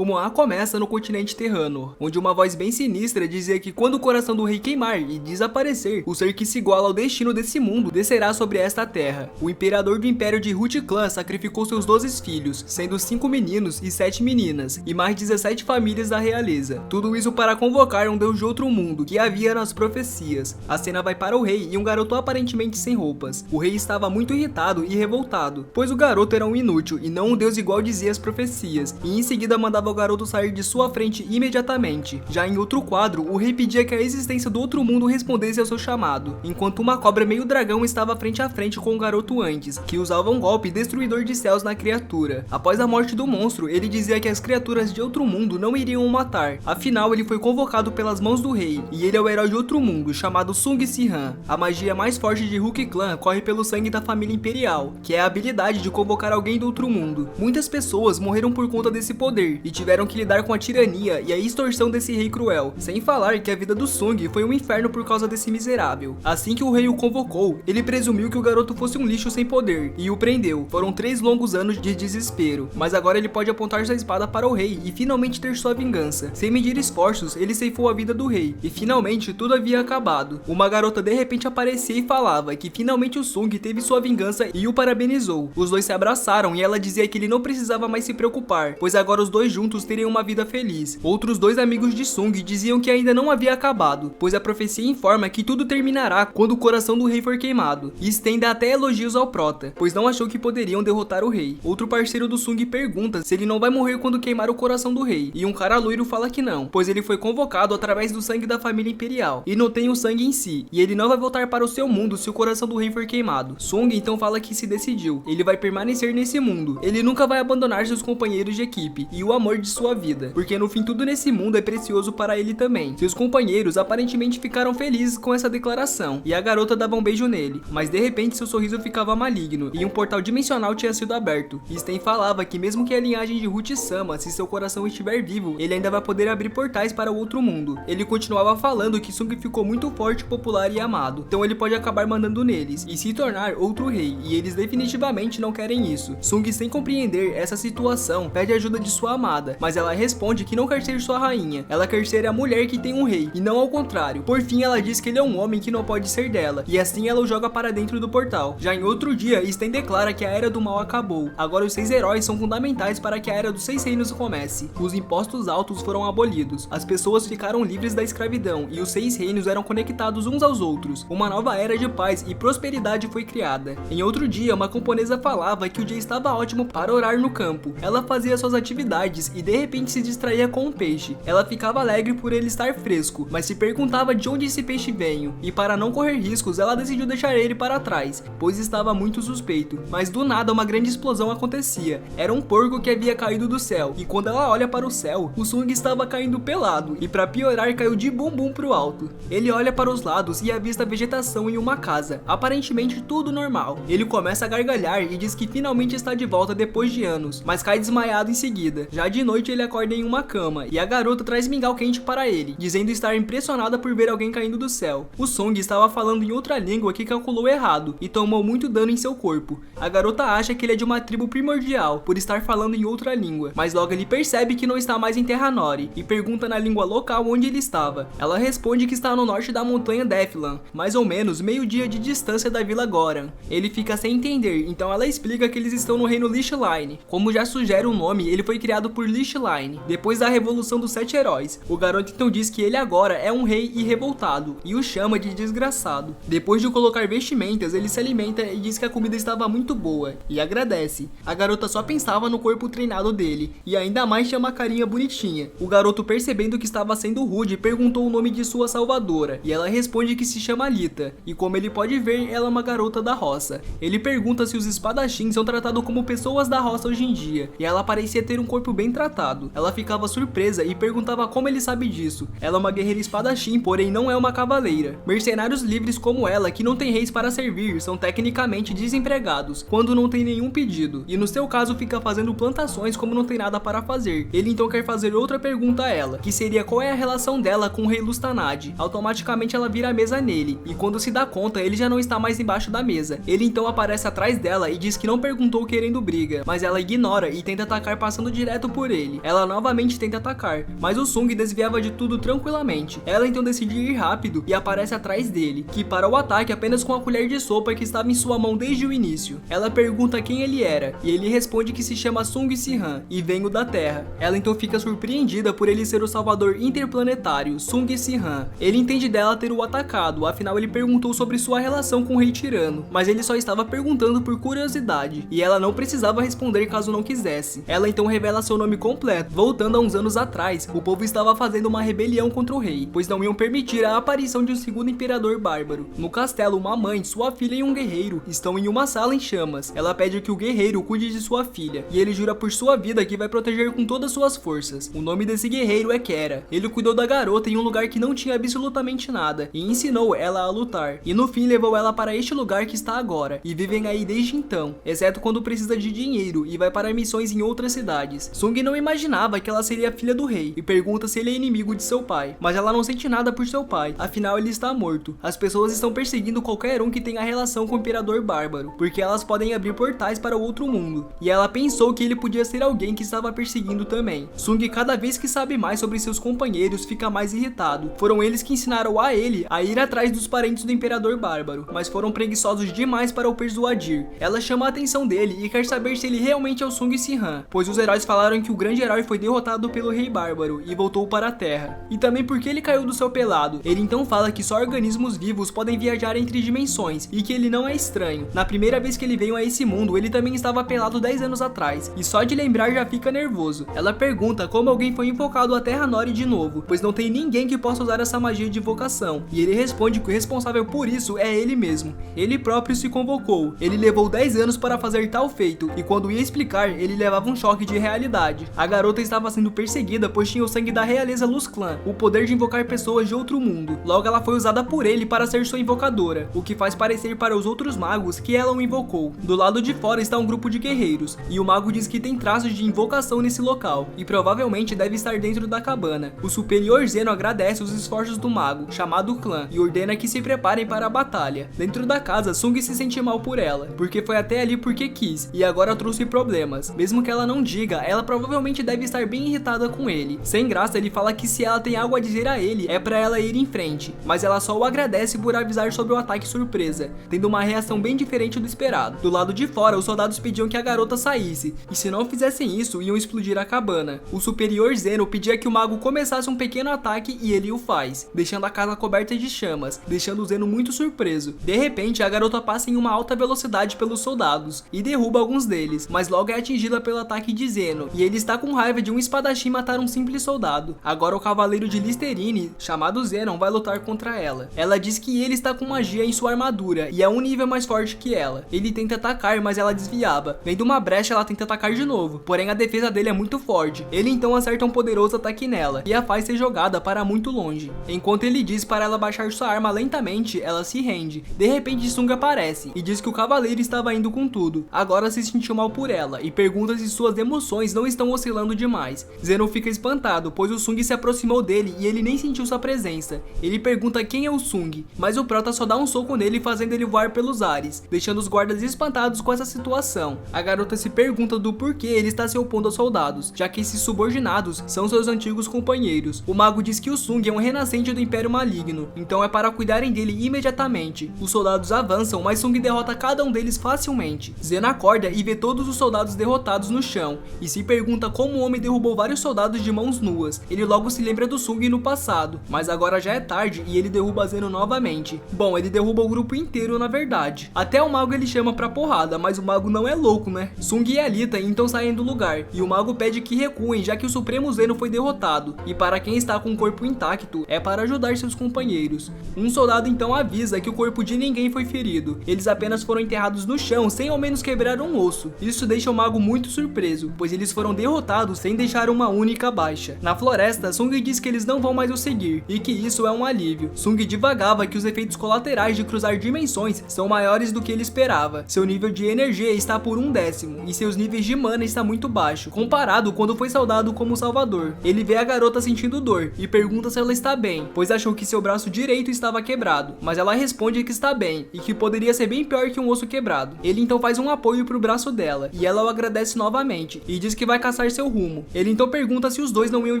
O Moá começa no continente terrano, onde uma voz bem sinistra dizia que quando o coração do rei queimar e desaparecer, o ser que se iguala ao destino desse mundo descerá sobre esta terra. O imperador do império de Hut Clan sacrificou seus 12 filhos, sendo 5 meninos e 7 meninas, e mais 17 famílias da realeza. Tudo isso para convocar um deus de outro mundo que havia nas profecias. A cena vai para o rei e um garoto aparentemente sem roupas. O rei estava muito irritado e revoltado, pois o garoto era um inútil e não um deus igual dizia as profecias, e em seguida mandava o garoto sair de sua frente imediatamente. Já em outro quadro, o rei pedia que a existência do outro mundo respondesse ao seu chamado, enquanto uma cobra meio dragão estava frente a frente com o garoto antes, que usava um golpe destruidor de céus na criatura. Após a morte do monstro, ele dizia que as criaturas de outro mundo não iriam o matar, afinal ele foi convocado pelas mãos do rei, e ele é o herói de outro mundo, chamado Sung Si-Han. A magia mais forte de Hulk Clan corre pelo sangue da família imperial, que é a habilidade de convocar alguém do outro mundo. Muitas pessoas morreram por conta desse poder, e tiveram que lidar com a tirania e a extorsão desse rei cruel, sem falar que a vida do Sung foi um inferno por causa desse miserável. Assim que o rei o convocou, ele presumiu que o garoto fosse um lixo sem poder, e o prendeu. Foram 3 longos anos de desespero, mas agora ele pode apontar sua espada para o rei e finalmente ter sua vingança. Sem medir esforços, ele ceifou a vida do rei, e finalmente tudo havia acabado. Uma garota de repente aparecia e falava que finalmente o Sung teve sua vingança e o parabenizou. Os dois se abraçaram e ela dizia que ele não precisava mais se preocupar, pois agora os dois juntos teriam uma vida feliz. Outros 2 amigos de Sung diziam que ainda não havia acabado, pois a profecia informa que tudo terminará quando o coração do rei for queimado, e estenda até elogios ao prota, pois não achou que poderiam derrotar o rei. Outro parceiro do Sung pergunta se ele não vai morrer quando queimar o coração do rei, e um cara loiro fala que não, pois ele foi convocado através do sangue da família imperial, e não tem o sangue em si, e ele não vai voltar para o seu mundo se o coração do rei for queimado. Sung então fala que se decidiu, ele vai permanecer nesse mundo, ele nunca vai abandonar seus companheiros de equipe e o amor de sua vida, porque no fim tudo nesse mundo é precioso para ele também. Seus companheiros aparentemente ficaram felizes com essa declaração, e a garota dava um beijo nele, mas de repente seu sorriso ficava maligno, e um portal dimensional tinha sido aberto. E Sten falava que mesmo que a linhagem de Hut-sama, se seu coração estiver vivo, ele ainda vai poder abrir portais para o outro mundo. Ele continuava falando que Sung ficou muito forte, popular e amado, então ele pode acabar mandando neles, e se tornar outro rei, e eles definitivamente não querem isso. Sung, sem compreender essa situação, pede ajuda de sua amada, mas ela responde que não quer ser sua rainha, ela quer ser a mulher que tem um rei, e não ao contrário. Por fim, ela diz que ele é um homem que não pode ser dela, e assim ela o joga para dentro do portal. Já em outro dia, Sten declara que a Era do Mal acabou. Agora os 6 heróis são fundamentais para que a Era dos 6 Reinos comece. Os impostos altos foram abolidos, as pessoas ficaram livres da escravidão, e os 6 reinos eram conectados uns aos outros. Uma nova era de paz e prosperidade foi criada. Em outro dia, uma camponesa falava que o dia estava ótimo para orar no campo. Ela fazia suas atividades e de repente se distraía com um peixe. Ela ficava alegre por ele estar fresco, mas se perguntava de onde esse peixe veio, e para não correr riscos, ela decidiu deixar ele para trás, pois estava muito suspeito. Mas do nada uma grande explosão acontecia. Era um porco que havia caído do céu, e quando ela olha para o céu, o Sung estava caindo pelado, e para piorar caiu de bumbum pro alto. Ele olha para os lados e avista vegetação em uma casa, aparentemente tudo normal. Ele começa a gargalhar e diz que finalmente está de volta depois de anos, mas cai desmaiado em seguida. Já de noite ele acorda em uma cama, e a garota traz mingau quente para ele, dizendo estar impressionada por ver alguém caindo do céu. O Sung estava falando em outra língua que calculou errado, e tomou muito dano em seu corpo. A garota acha que ele é de uma tribo primordial, por estar falando em outra língua, mas logo ele percebe que não está mais em Terra Nori, e pergunta na língua local onde ele estava. Ela responde que está no norte da montanha Deathland, mais ou menos meio dia de distância da Vila Goran. Ele fica sem entender, então ela explica que eles estão no reino Lichline. Como já sugere o nome, ele foi criado por Lichline, depois da revolução dos 7 heróis. O garoto então diz que ele agora é um rei e revoltado, e o chama de desgraçado. Depois de colocar vestimentas, ele se alimenta e diz que a comida estava muito boa, e agradece. A garota só pensava no corpo treinado dele, e ainda mais tinha uma carinha bonitinha. O garoto, percebendo que estava sendo rude, perguntou o nome de sua salvadora, e ela responde que se chama Lita, e como ele pode ver, ela é uma garota da roça. Ele pergunta se os espadachins são tratados como pessoas da roça hoje em dia, e ela parecia ter um corpo bem tratado. Ela ficava surpresa e perguntava como ele sabe disso. Ela é uma guerreira espadachim, porém não é uma cavaleira. Mercenários livres como ela, que não tem reis para servir, são tecnicamente desempregados, quando não tem nenhum pedido, e no seu caso fica fazendo plantações como não tem nada para fazer. Ele então quer fazer outra pergunta a ela, que seria qual é a relação dela com o rei Lustanad. Automaticamente ela vira a mesa nele, e quando se dá conta, ele já não está mais embaixo da mesa. Ele então aparece atrás dela e diz que não perguntou querendo briga, mas ela ignora e tenta atacar passando direto por por ele. Ela novamente tenta atacar, mas o Sung desviava de tudo tranquilamente. Ela então decide ir rápido e aparece atrás dele, que para o ataque apenas com a colher de sopa que estava em sua mão desde o início. Ela pergunta quem ele era, e ele responde que se chama Sung Si-han e veio da Terra. Ela então fica surpreendida por ele ser o salvador interplanetário, Sung Si-han. Ele entende dela ter o atacado, afinal ele perguntou sobre sua relação com o Rei Tirano, mas ele só estava perguntando por curiosidade, e ela não precisava responder caso não quisesse. Ela então revela seu nome completo. Voltando a uns anos atrás, o povo estava fazendo uma rebelião contra o rei, pois não iam permitir a aparição de um segundo imperador bárbaro. No castelo, uma mãe, sua filha e um guerreiro estão em uma sala em chamas. Ela pede que o guerreiro cuide de sua filha, e ele jura por sua vida que vai proteger com todas suas forças. O nome desse guerreiro é Kera. Ele cuidou da garota em um lugar que não tinha absolutamente nada, e ensinou ela a lutar, e no fim levou ela para este lugar que está agora, e vivem aí desde então, exceto quando precisa de dinheiro e vai para missões em outras cidades. Sung não imaginava que ela seria filha do rei, e pergunta se ele é inimigo de seu pai, mas ela não sente nada por seu pai, afinal ele está morto. As pessoas estão perseguindo qualquer um que tenha relação com o imperador bárbaro, porque elas podem abrir portais para o outro mundo, e ela pensou que ele podia ser alguém que estava perseguindo também. Sung, cada vez que sabe mais sobre seus companheiros, fica mais irritado. Foram eles que ensinaram a ele a ir atrás dos parentes do imperador bárbaro, mas foram preguiçosos demais para o persuadir. Ela chama a atenção dele e quer saber se ele realmente é o Sung Si-han, pois os heróis falaram que o grande herói foi derrotado pelo rei bárbaro e voltou para a Terra, e também porque ele caiu do céu pelado. Ele então fala que só organismos vivos podem viajar entre dimensões e que ele não é estranho. Na primeira vez que ele veio a esse mundo, ele também estava pelado 10 anos atrás, e só de lembrar já fica nervoso. Ela pergunta como alguém foi invocado à Terra Nori de novo, pois não tem ninguém que possa usar essa magia de invocação, e ele responde que o responsável por isso é ele mesmo. Ele próprio se convocou. Ele levou 10 anos para fazer tal feito, e quando ia explicar, ele levava um choque de realidade. A garota estava sendo perseguida pois tinha o sangue da realeza Luz Clan, o poder de invocar pessoas de outro mundo. Logo ela foi usada por ele para ser sua invocadora, o que faz parecer para os outros magos que ela o invocou. Do lado de fora está um grupo de guerreiros, e o mago diz que tem traços de invocação nesse local, e provavelmente deve estar dentro da cabana. O superior Zeno agradece os esforços do mago, chamado Clã, e ordena que se preparem para a batalha. Dentro da casa, Sung se sente mal por ela, porque foi até ali porque quis, e agora trouxe problemas. Mesmo que ela não diga, ela provavelmente deve estar bem irritada com ele. Sem graça, ele fala que se ela tem algo a dizer a ele, é pra ela ir em frente, mas ela só o agradece por avisar sobre o ataque surpresa, tendo uma reação bem diferente do esperado. Do lado de fora, os soldados pediam que a garota saísse, e se não fizessem isso, iam explodir a cabana. O superior Zeno pedia que o mago começasse um pequeno ataque e ele o faz, deixando a casa coberta de chamas, deixando o Zeno muito surpreso. De repente, a garota passa em uma alta velocidade pelos soldados e derruba alguns deles, mas logo é atingida pelo ataque de Zeno, e ele está com raiva de um espadachim matar um simples soldado. Agora o cavaleiro de Listerine, chamado Zenon, vai lutar contra ela. Ela diz que ele está com magia em sua armadura e é um nível mais forte que ela. Ele tenta atacar, mas ela desviava. Vendo uma brecha, ela tenta atacar de novo, porém a defesa dele é muito forte. Ele então acerta um poderoso ataque nela e a faz ser jogada para muito longe. Enquanto ele diz para ela baixar sua arma lentamente, ela se rende. De repente Sung aparece e diz que o cavaleiro estava indo com tudo. Agora se sentiu mal por ela e pergunta se suas emoções não estão oscilando demais. Zenon fica espantado, pois o Sung se aproximou dele e ele nem sentiu sua presença. Ele pergunta quem é o Sung, mas o prota só dá um soco nele, fazendo ele voar pelos ares, deixando os guardas espantados com essa situação. A garota se pergunta do porquê ele está se opondo aos soldados, já que esses subordinados são seus antigos companheiros. O mago diz que o Sung é um renascente do Império Maligno, então é para cuidarem dele imediatamente. Os soldados avançam, mas Sung derrota cada um deles facilmente. Zeno acorda e vê todos os soldados derrotados no chão, e se pergunta como o homem derrubou vários soldados de mãos nuas. Ele logo se lembra do Sung no passado, mas agora já é tarde e ele derruba Zeno novamente. Bom, ele derruba o grupo inteiro na verdade. Até o mago ele chama pra porrada, mas o mago não é louco, né? Sung e Alita então saem do lugar, e o mago pede que recuem, já que o Supremo Zeno foi derrotado, e para quem está com o corpo intacto, é para ajudar seus companheiros. Um soldado então avisa que o corpo de ninguém foi ferido, eles apenas foram enterrados no chão sem ao menos quebrar um osso. Isso deixa o mago muito surpreso, pois eles foram derrotados sem deixar uma única baixa. Na floresta, Sung diz que eles não vão mais o seguir, e que isso é um alívio. Sung divagava que os efeitos colaterais de cruzar dimensões são maiores do que ele esperava. Seu nível de energia está por 1/10, e seus níveis de mana está muito baixo, comparado quando foi saudado como Salvador. Ele vê a garota sentindo dor, e pergunta se ela está bem, pois achou que seu braço direito estava quebrado, mas ela responde que está bem, e que poderia ser bem pior que um osso quebrado. Ele então faz um apoio pro braço dela, e ela o agradece novamente, e diz que vai caçar caçar seu rumo. Ele então pergunta se os dois não iam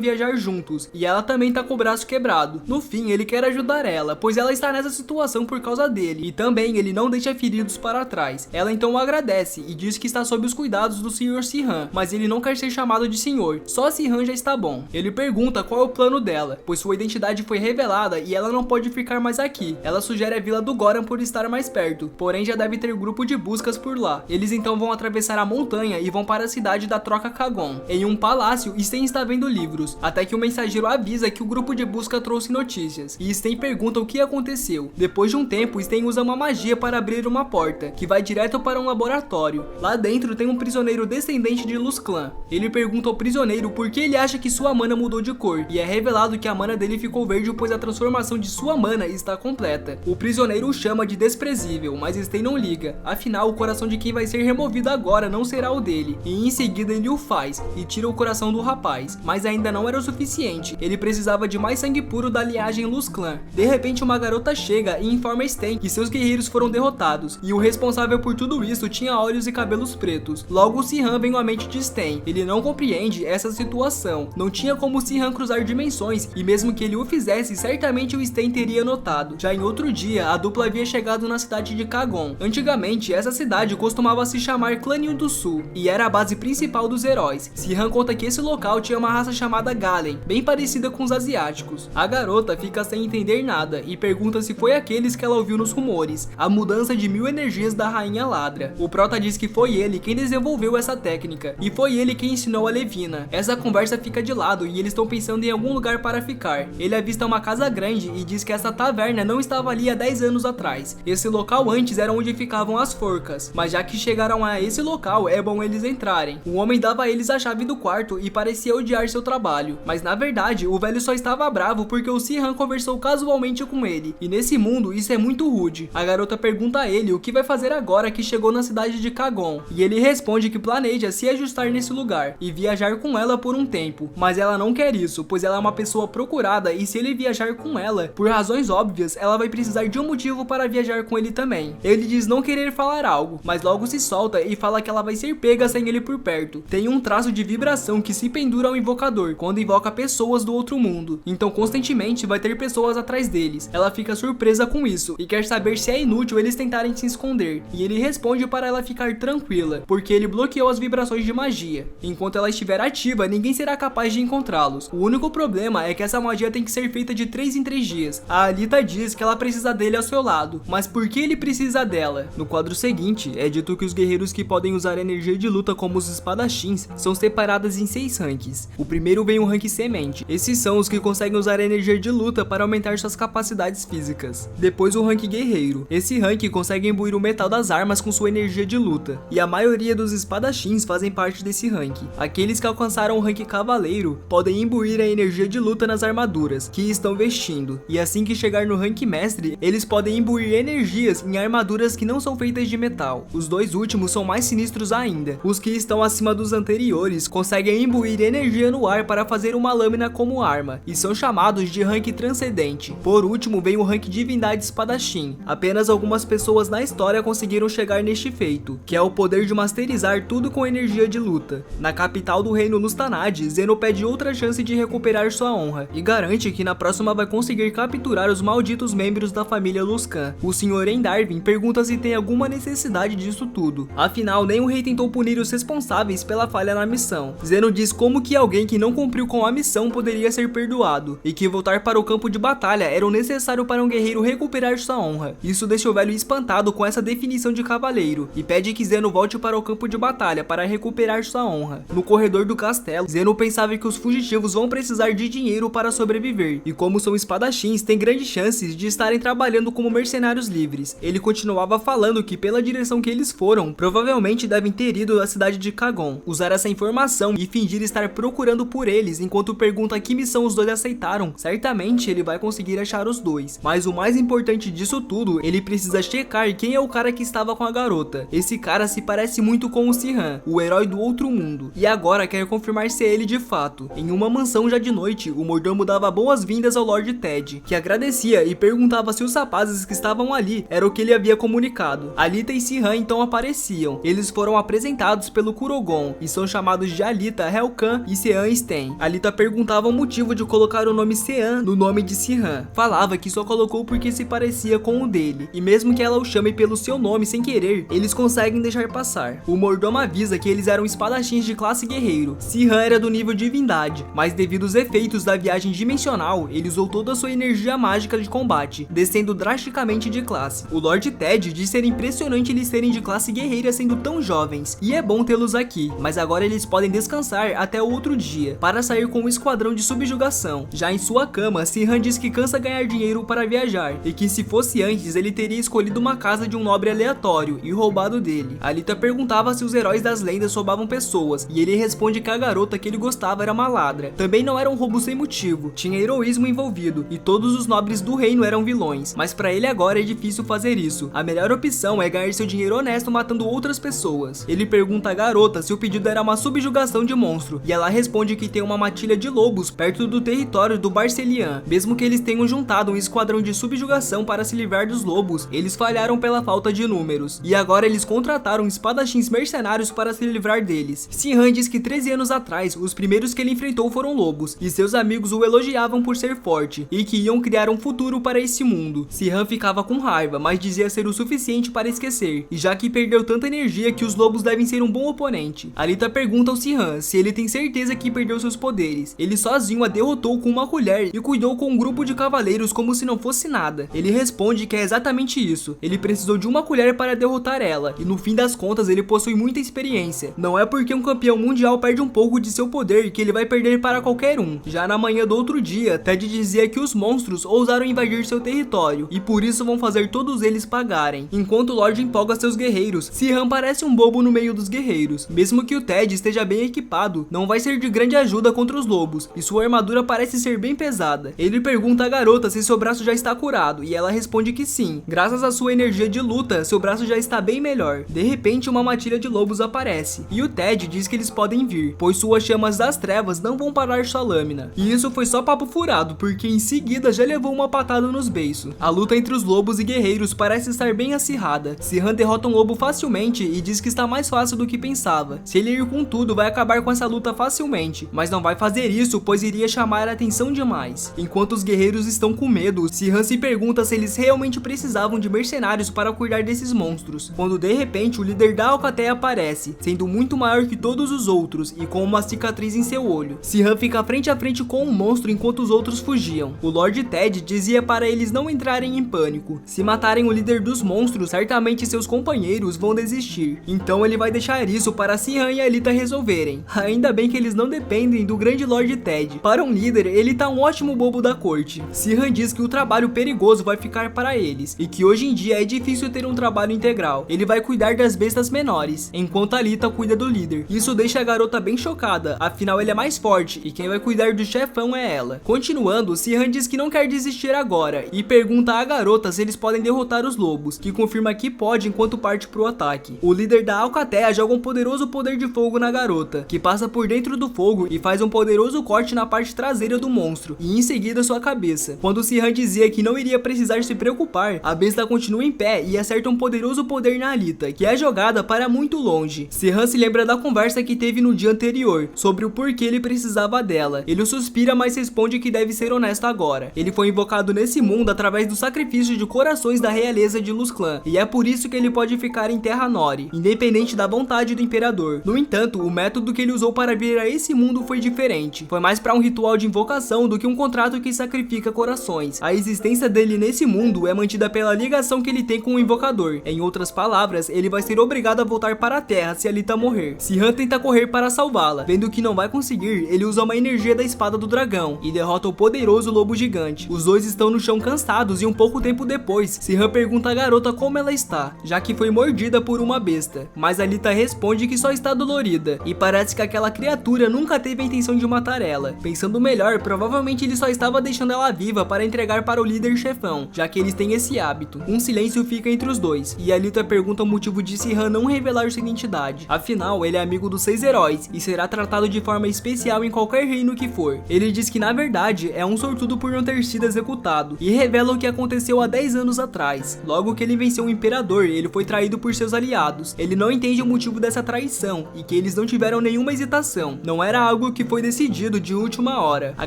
viajar juntos, e ela também tá com o braço quebrado. No fim, ele quer ajudar ela, pois ela está nessa situação por causa dele, e também ele não deixa feridos para trás. Ela então o agradece e diz que está sob os cuidados do Sr. Si-Han, mas ele não quer ser chamado de senhor, só Si-Han já está bom. Ele pergunta qual é o plano dela, pois sua identidade foi revelada e ela não pode ficar mais aqui. Ela sugere a Vila do Goron por estar mais perto, porém já deve ter grupo de buscas por lá. Eles então vão atravessar a montanha e vão para a cidade da Troca Kagon. Em um palácio, Sten está vendo livros, até que o mensageiro avisa que o grupo de busca trouxe notícias, e Sten pergunta o que aconteceu. Depois de um tempo, Sten usa uma magia para abrir uma porta, que vai direto para um laboratório. Lá dentro tem um prisioneiro descendente de Luz Clan. Ele pergunta ao prisioneiro por que ele acha que sua mana mudou de cor, e é revelado que a mana dele ficou verde pois a transformação de sua mana está completa. O prisioneiro o chama de desprezível, mas Sten não liga, afinal o coração de quem vai ser removido agora não será o dele, e em seguida ele o faz, e tira o coração do rapaz, mas ainda não era o suficiente, ele precisava de mais sangue puro da linhagem Luz Clan. De repente uma garota chega e informa Sten que seus guerreiros foram derrotados, e o responsável por tudo isso tinha olhos e cabelos pretos. Logo Si-Han vem à mente de Sten, ele não compreende essa situação, não tinha como Si-Han cruzar dimensões, e mesmo que ele o fizesse, certamente o Sten teria notado. Já em outro dia, a dupla havia chegado na cidade de Kagon. Antigamente, essa cidade costumava se chamar Clã do Sul, e era a base principal dos heróis. Si-Han conta que esse local tinha uma raça chamada Galen, bem parecida com os asiáticos. A garota fica sem entender nada, e pergunta se foi aqueles que ela ouviu nos rumores, a mudança de 1000 energias da Rainha Ladra. O prota diz que foi ele quem desenvolveu essa técnica, e foi ele quem ensinou a Levina. Essa conversa fica de lado e eles estão pensando em algum lugar para ficar. Ele avista uma casa grande e diz que essa taverna não estava ali há 10 anos atrás. Esse local antes era onde ficavam as forcas, mas já que chegaram a esse local, é bom eles entrarem. O homem dava a eles a chave do quarto e parecia odiar seu trabalho, mas na verdade o velho só estava bravo porque o Si-Han conversou casualmente com ele, e nesse mundo isso é muito rude. A garota pergunta a ele o que vai fazer agora que chegou na cidade de Kagon, e ele responde que planeja se ajustar nesse lugar e viajar com ela por um tempo, mas ela não quer isso, pois ela é uma pessoa procurada e se ele viajar com ela, por razões óbvias, ela vai precisar de um motivo para viajar com ele também. Ele diz não querer falar algo, mas logo se solta e fala que ela vai ser pega sem ele por perto. Tem um traço de vibração que se pendura ao invocador quando invoca pessoas do outro mundo, então constantemente vai ter pessoas atrás deles. Ela fica surpresa com isso e quer saber se é inútil eles tentarem se esconder, e ele responde para ela ficar tranquila, porque ele bloqueou as vibrações de magia. Enquanto ela estiver ativa, ninguém será capaz de encontrá-los. O único problema é que essa magia tem que ser feita de 3 em 3 dias. A Alita diz que ela precisa dele ao seu lado, mas por que ele precisa dela? No quadro seguinte, é dito que os guerreiros que podem usar energia de luta como os espadachins são separados em 6 ranks. O primeiro vem o rank semente. Esses são os que conseguem usar energia de luta para aumentar suas capacidades físicas. Depois o rank guerreiro. Esse rank consegue imbuir o metal das armas com sua energia de luta, e a maioria dos espadachins fazem parte desse rank. Aqueles que alcançaram o rank cavaleiro podem imbuir a energia de luta nas armaduras que estão vestindo, e assim que chegar no rank mestre, eles podem imbuir energias em armaduras que não são feitas de metal. Os dois últimos são mais sinistros ainda. Os que estão acima dos anteriores conseguem imbuir energia no ar para fazer uma lâmina como arma, e são chamados de rank transcendente. Por último vem o rank divindade espadachim. Apenas algumas pessoas na história conseguiram chegar neste feito, que é o poder de masterizar tudo com energia de luta. Na capital do reino Lustanad, Zeno pede outra chance de recuperar sua honra, e garante que na próxima vai conseguir capturar os malditos membros da família Luskan. O Sr. Endarvin pergunta se tem alguma necessidade disso tudo, afinal nem o rei tentou punir os responsáveis pela falha na missão. Zeno diz como que alguém que não cumpriu com a missão poderia ser perdoado, e que voltar para o campo de batalha era o necessário para um guerreiro recuperar sua honra. Isso deixa o velho espantado com essa definição de cavaleiro, e pede que Zeno volte para o campo de batalha para recuperar sua honra. No corredor do castelo, Zeno pensava que os fugitivos vão precisar de dinheiro para sobreviver, e como são espadachins, tem grandes chances de estarem trabalhando como mercenários livres. Ele continuava falando que pela direção que eles foram, provavelmente devem ter ido à cidade de Kagon, usar essa informação e fingir estar procurando por eles enquanto pergunta que missão os dois aceitaram. Certamente ele vai conseguir achar os dois, mas o mais importante disso tudo, ele precisa checar quem é o cara que estava com a garota. Esse cara se parece muito com o Si-Han, o herói do outro mundo, e agora quer confirmar se é ele de fato. Em uma mansão já de noite, o mordomo dava boas-vindas ao Lord Ted, que agradecia e perguntava se os rapazes que estavam ali era o que ele havia comunicado. Alita e Si-Han então apareciam. Eles foram apresentados pelo Kurogon e são chamados chamados de Alita, Hellcan e Sean Sten. Alita perguntava o motivo de colocar o nome Sean no nome de Si-Han. Falava que só colocou porque se parecia com o dele, e mesmo que ela o chame pelo seu nome sem querer, eles conseguem deixar passar. O mordomo avisa que eles eram espadachins de classe guerreiro. Si-Han era do nível divindade, mas devido aos efeitos da viagem dimensional, ele usou toda a sua energia mágica de combate, descendo drasticamente de classe. O Lord Ted diz ser impressionante eles serem de classe guerreira sendo tão jovens, e é bom tê-los aqui, mas agora eles podem descansar até o outro dia, para sair com um esquadrão de subjugação. Já em sua cama, Si-Han diz que cansa ganhar dinheiro para viajar, e que se fosse antes, ele teria escolhido uma casa de um nobre aleatório e roubado dele. Alita perguntava se os heróis das lendas roubavam pessoas, e ele responde que a garota que ele gostava era uma ladra. Também não era um roubo sem motivo, tinha heroísmo envolvido, e todos os nobres do reino eram vilões, mas para ele agora é difícil fazer isso. A melhor opção é ganhar seu dinheiro honesto matando outras pessoas. Ele pergunta à garota se o pedido era uma subjugação de monstro, e ela responde que tem uma matilha de lobos perto do território do Barcelian. Mesmo que eles tenham juntado um esquadrão de subjugação para se livrar dos lobos, eles falharam pela falta de números, e agora eles contrataram espadachins mercenários para se livrar deles. Si-Han diz que 13 anos atrás, os primeiros que ele enfrentou foram lobos, e seus amigos o elogiavam por ser forte, e que iam criar um futuro para esse mundo. Si-Han ficava com raiva, mas dizia ser o suficiente para esquecer, e já que perdeu tanta energia que os lobos devem ser um bom oponente. Alita pergunta ao Si-Han se ele tem certeza que perdeu seus poderes. Ele sozinho a derrotou com uma colher e cuidou com um grupo de cavaleiros como se não fosse nada. Ele responde que é exatamente isso. Ele precisou de uma colher para derrotar ela, e no fim das contas ele possui muita experiência. Não é porque um campeão mundial perde um pouco de seu poder que ele vai perder para qualquer um. Já na manhã do outro dia, Ted dizia que os monstros ousaram invadir seu território, e por isso vão fazer todos eles pagarem. Enquanto o Lorde empolga seus guerreiros, Si-Han parece um bobo no meio dos guerreiros. Mesmo que o Ted esteja bem equipado, não vai ser de grande ajuda contra os lobos, e sua armadura parece ser bem pesada. Ele pergunta à garota se seu braço já está curado, e ela responde que sim. Graças à sua energia de luta, seu braço já está bem melhor. De repente, uma matilha de lobos aparece, e o Ted diz que eles podem vir, pois suas chamas das trevas não vão parar sua lâmina. E isso foi só papo furado, porque em seguida já levou uma patada nos beiços. A luta entre os lobos e guerreiros parece estar bem acirrada. Si-Han derrota um lobo facilmente e diz que está mais fácil do que pensava. Se ele ir com tudo, vai acabar com essa luta facilmente, mas não vai fazer isso, pois iria chamar a atenção demais. Enquanto os guerreiros estão com medo, Si-Han se pergunta se eles realmente precisavam de mercenários para cuidar desses monstros, quando de repente o líder da Alcateia aparece, sendo muito maior que todos os outros e com uma cicatriz em seu olho. Si-Han fica frente a frente com o monstro enquanto os outros fugiam. O Lord Ted dizia para eles não entrarem em pânico. Se matarem o líder dos monstros, certamente seus companheiros vão desistir. Então ele vai deixar isso para Si-Han e Alita resolverem. Ainda bem que eles não dependem do grande Lord Ted. Para um líder, ele tá um ótimo bobo da corte. Si-Han diz que o trabalho perigoso vai ficar para eles, e que hoje em dia é difícil ter um trabalho integral. Ele vai cuidar das bestas menores, enquanto Alita cuida do líder. Isso deixa a garota bem chocada, afinal ele é mais forte, e quem vai cuidar do chefão é ela. Continuando, Si-Han diz que não quer desistir agora, e pergunta à garota se eles podem derrotar os lobos, que confirma que pode enquanto parte pro ataque. O líder da Alcateia joga um poderoso poder de fogo na garota, que passa por dentro do fogo e faz um poderoso corte na parte traseira do monstro, e em seguida sua cabeça. Quando Si-Han dizia que não iria precisar se preocupar, a besta continua em pé e acerta um poderoso poder na Alita, que é jogada para muito longe. Si-Han se lembra da conversa que teve no dia anterior, sobre o porquê ele precisava dela. Ele suspira, mas responde que deve ser honesto agora. Ele foi invocado nesse mundo através do sacrifício de corações da realeza de Luz Clan, e é por isso que ele pode ficar em Terra Nori, independente da vontade do Imperador. No entanto, o método que ele usou para vir a esse mundo foi diferente. Foi mais para um ritual de invocação do que um contrato que sacrifica corações. A existência dele nesse mundo é mantida pela ligação que ele tem com o invocador. Em outras palavras, ele vai ser obrigado a voltar para a Terra se Alita morrer. Si-Han tenta correr para salvá-la. Vendo que não vai conseguir, ele usa uma energia da espada do dragão e derrota o poderoso lobo gigante. Os dois estão no chão cansados e um pouco tempo depois, Si-Han pergunta à garota como ela está, já que foi mordida por uma besta. Mas Alita responde que só está dolorida, e parece que aquela criatura nunca teve a intenção de matar ela. Pensando melhor, provavelmente ele só estava deixando ela viva para entregar para o líder chefão, já que eles têm esse hábito. Um silêncio fica entre os dois, e Alita pergunta o motivo de Si-Han não revelar sua identidade. Afinal, ele é amigo dos 6 heróis, e será tratado de forma especial em qualquer reino que for. Ele diz que na verdade é um sortudo por não ter sido executado, e revela o que aconteceu há 10 anos atrás. Logo que ele venceu o Imperador, ele foi traído por seus aliados. Ele não entende o motivo dessa traição, e que eles eles não tiveram nenhuma hesitação. Não era algo que foi decidido de última hora. A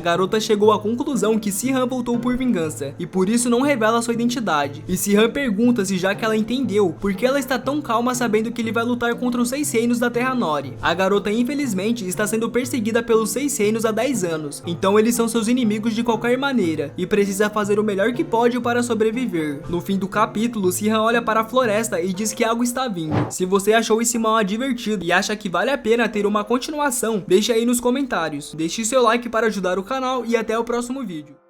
garota chegou à conclusão que Si-Han voltou por vingança e por isso não revela sua identidade. E Si-Han pergunta se já que ela entendeu, por que ela está tão calma sabendo que ele vai lutar contra os 6 reinos da Terra Nori. A garota infelizmente está sendo perseguida pelos 6 reinos há 10 anos, então eles são seus inimigos de qualquer maneira e precisa fazer o melhor que pode para sobreviver. No fim do capítulo, Si-Han olha para a floresta e diz que algo está vindo. Se você achou esse mangá divertido e acha que vale a pena ter uma continuação, deixe aí nos comentários. Deixe seu like para ajudar o canal e até o próximo vídeo.